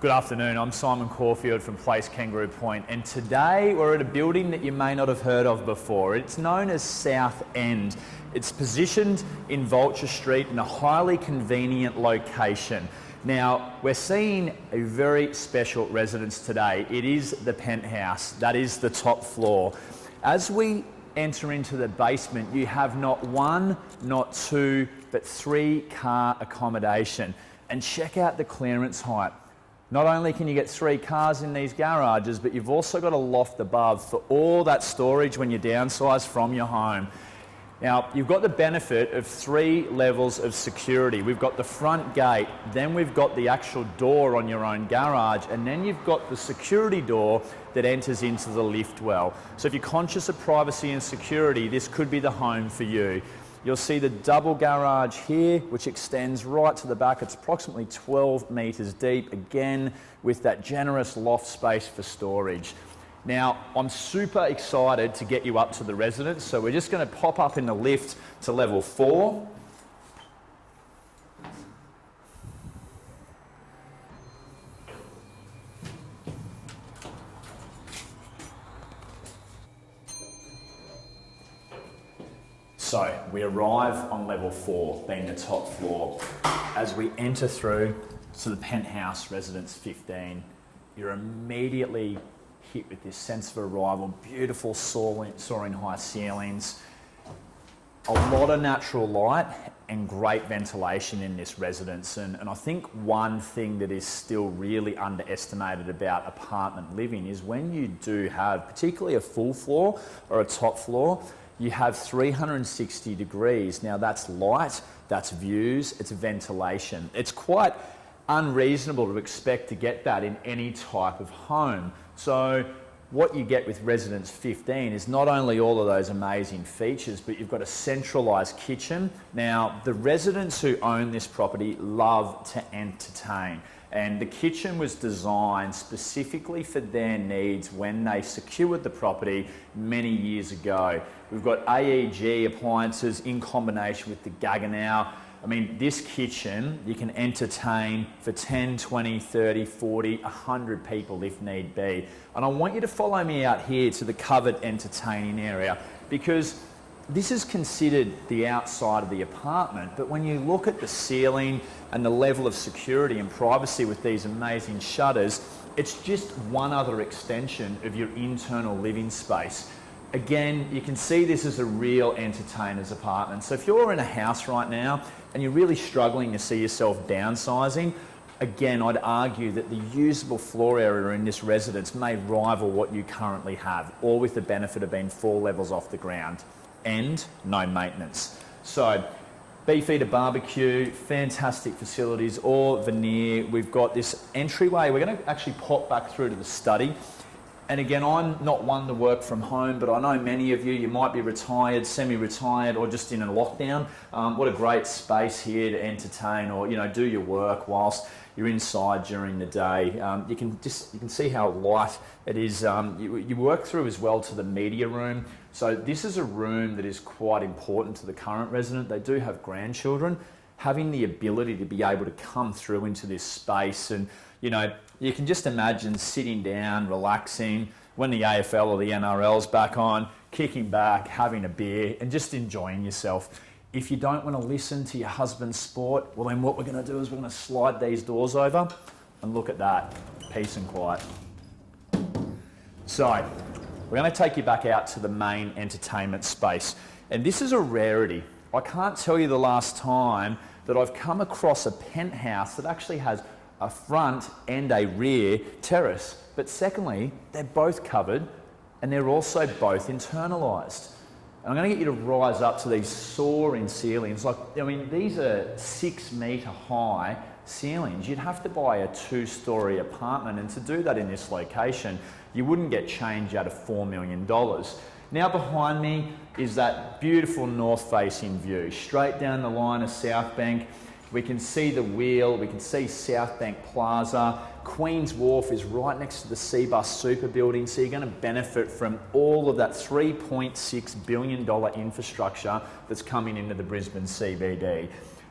Good afternoon, I'm Simon Caulfield from Place Kangaroo Point, and today we're at a building that you may not have heard of before. It's known as South End. It's positioned in Vulture Street in a highly convenient location. Now, we're seeing a very special residence today. It is the penthouse, that is the top floor. As we enter into the basement, you have not one, not two, but 3 car accommodation. And check out the clearance height. Not only can you get 3 cars in these garages, but you've also got a loft above for all that storage when you downsize from your home. Now, you've got the benefit of 3 levels of security. We've got the front gate, then we've got the actual door on your own garage, and then you've got the security door that enters into the lift well. So if you're conscious of privacy and security, this could be the home for you. You'll see the double garage here, which extends right to the back. It's approximately 12 metres deep, again, with that generous loft space for storage. Now, I'm super excited to get you up to the residence, so we're just going to pop up in the lift to level 4. So we arrive on level 4, being the top floor. As we enter through to the penthouse, residence 15, you're immediately hit with this sense of arrival. Beautiful soaring high ceilings, a lot of natural light and great ventilation in this residence. And I think one thing that is still really underestimated about apartment living is when you do have, particularly a full floor or a top floor, you have 360 degrees. Now that's light, that's views, it's ventilation. It's quite unreasonable to expect to get that in any type of home. So what you get with residence 15 is not only all of those amazing features, but you've got a centralised kitchen. Now, the residents who own this property love to entertain. And the kitchen was designed specifically for their needs when they secured the property many years ago. We've got AEG appliances in combination with the Gaggenau. I mean, this kitchen, you can entertain for 10, 20, 30, 40, 100 people if need be. And I want you to follow me out here to the covered entertaining area, because this is considered the outside of the apartment, but when you look at the ceiling and the level of security and privacy with these amazing shutters, it's just one other extension of your internal living space. Again, you can see this is a real entertainer's apartment. So if you're in a house right now and you're really struggling to see yourself downsizing, again, I'd argue that the usable floor area in this residence may rival what you currently have, all with the benefit of being 4 levels off the ground and no maintenance. So beefeater barbecue, fantastic facilities, all veneer. We've got this entryway. We're going to actually pop back through to the study. And again, I'm not one to work from home, but I know many of you might be retired, semi-retired, or just in a lockdown. What a great space here to entertain or, do your work whilst you're inside during the day. You can see how light it is. You work through as well to the media room. So this is a room that is quite important to the current resident. They do have grandchildren. Having the ability to be able to come through into this space and, you can just imagine sitting down, relaxing, when the AFL or the NRL's back on, kicking back, having a beer and just enjoying yourself. If you don't want to listen to your husband's sport, well then what we're going to do is we're going to slide these doors over and look at that, peace and quiet. So, we're going to take you back out to the main entertainment space. And this is a rarity. I can't tell you the last time that I've come across a penthouse that actually has a front and a rear terrace. But secondly, they're both covered and they're also both internalised. I'm going to get you to rise up to these soaring ceilings. These are 6 metre high ceilings. You'd have to buy a 2-storey apartment, and to do that in this location, you wouldn't get change out of $4 million. Now behind me is that beautiful north-facing view, straight down the line of Southbank. We can see the wheel, we can see Southbank Plaza. Queen's Wharf is right next to the Cbus Super building, so you're going to benefit from all of that $3.6 billion infrastructure that's coming into the Brisbane CBD.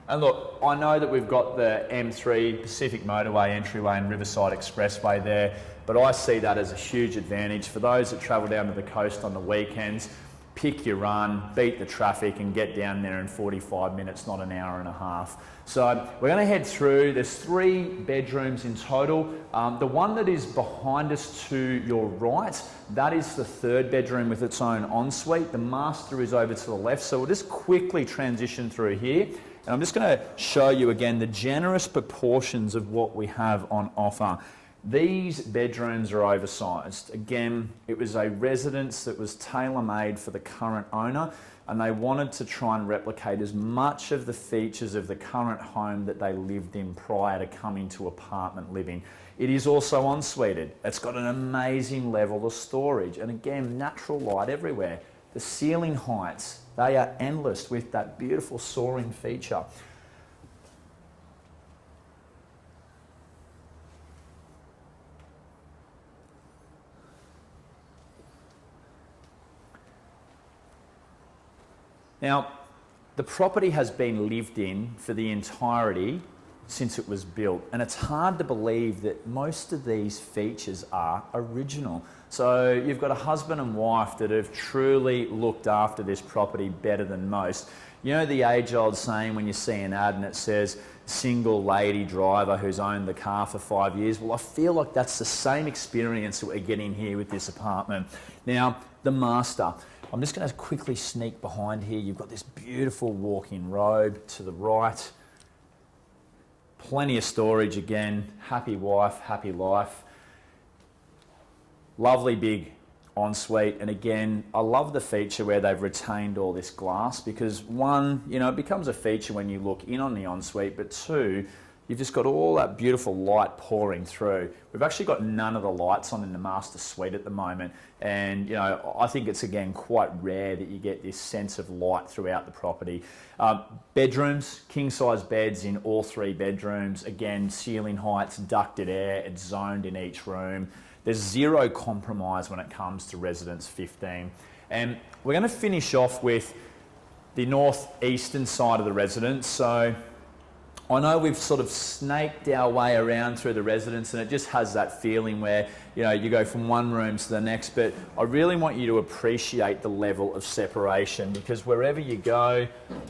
And look, I know that we've got the M3 Pacific Motorway entryway and Riverside Expressway there, but I see that as a huge advantage for those that travel down to the coast on the weekends. Pick your run, beat the traffic and get down there in 45 minutes, not an hour and a half. So we're going to head through. There's 3 bedrooms in total. The one that is behind us to your right, that is the 3rd bedroom with its own ensuite. The master is over to the left. So we'll just quickly transition through here. And I'm just going to show you again the generous proportions of what we have on offer. These bedrooms are oversized. Again, it was a residence that was tailor-made for the current owner, and they wanted to try and replicate as much of the features of the current home that they lived in prior to coming to apartment living. It is also ensuited. It's got an amazing level of storage, and again, natural light everywhere. The ceiling heights, they are endless with that beautiful soaring feature. Now, the property has been lived in for the entirety since it was built, and it's hard to believe that most of these features are original. So you've got a husband and wife that have truly looked after this property better than most. You know the age-old saying when you see an ad and it says, single lady driver who's owned the car for 5 years? Well, I feel like that's the same experience that we're getting here with this apartment. Now, the master. I'm just going to quickly sneak behind here. You've got this beautiful walk-in robe to the right. Plenty of storage again. Happy wife, happy life. Lovely big ensuite. And again, I love the feature where they've retained all this glass because one, you know, it becomes a feature when you look in on the ensuite, but two, you've just got all that beautiful light pouring through. We've actually got none of the lights on in the master suite at the moment. And, you know, I think it's, again, quite rare that you get this sense of light throughout the property. Bedrooms, king-size beds in all 3 bedrooms. Again, ceiling heights, ducted air, it's zoned in each room. There's zero compromise when it comes to residence 15. And we're going to finish off with the northeastern side of the residence. So I know we've sort of snaked our way around through the residence and it just has that feeling where, you know, you go from one room to the next, but I really want you to appreciate the level of separation because wherever you go,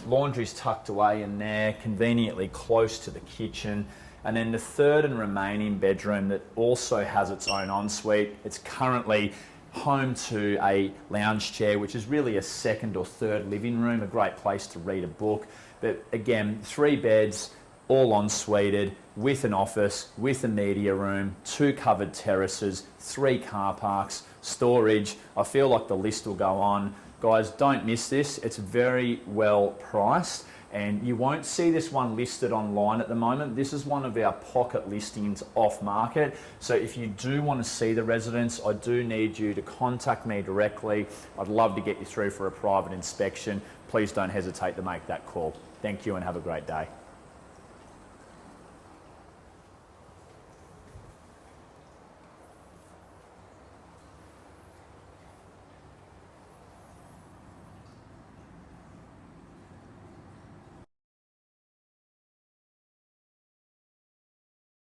laundry's tucked away in there, conveniently close to the kitchen. And then the 3rd and remaining bedroom that also has its own ensuite. It's currently home to a lounge chair, which is really a 2nd or 3rd living room, a great place to read a book. But again, 3 beds, all ensuited, with an office, with a media room, 2 covered terraces, 3 car parks, storage. I feel like the list will go on. Guys, don't miss this. It's very well priced and you won't see this one listed online at the moment. This is one of our pocket listings off market. So if you do want to see the residence, I do need you to contact me directly. I'd love to get you through for a private inspection. Please don't hesitate to make that call. Thank you and have a great day.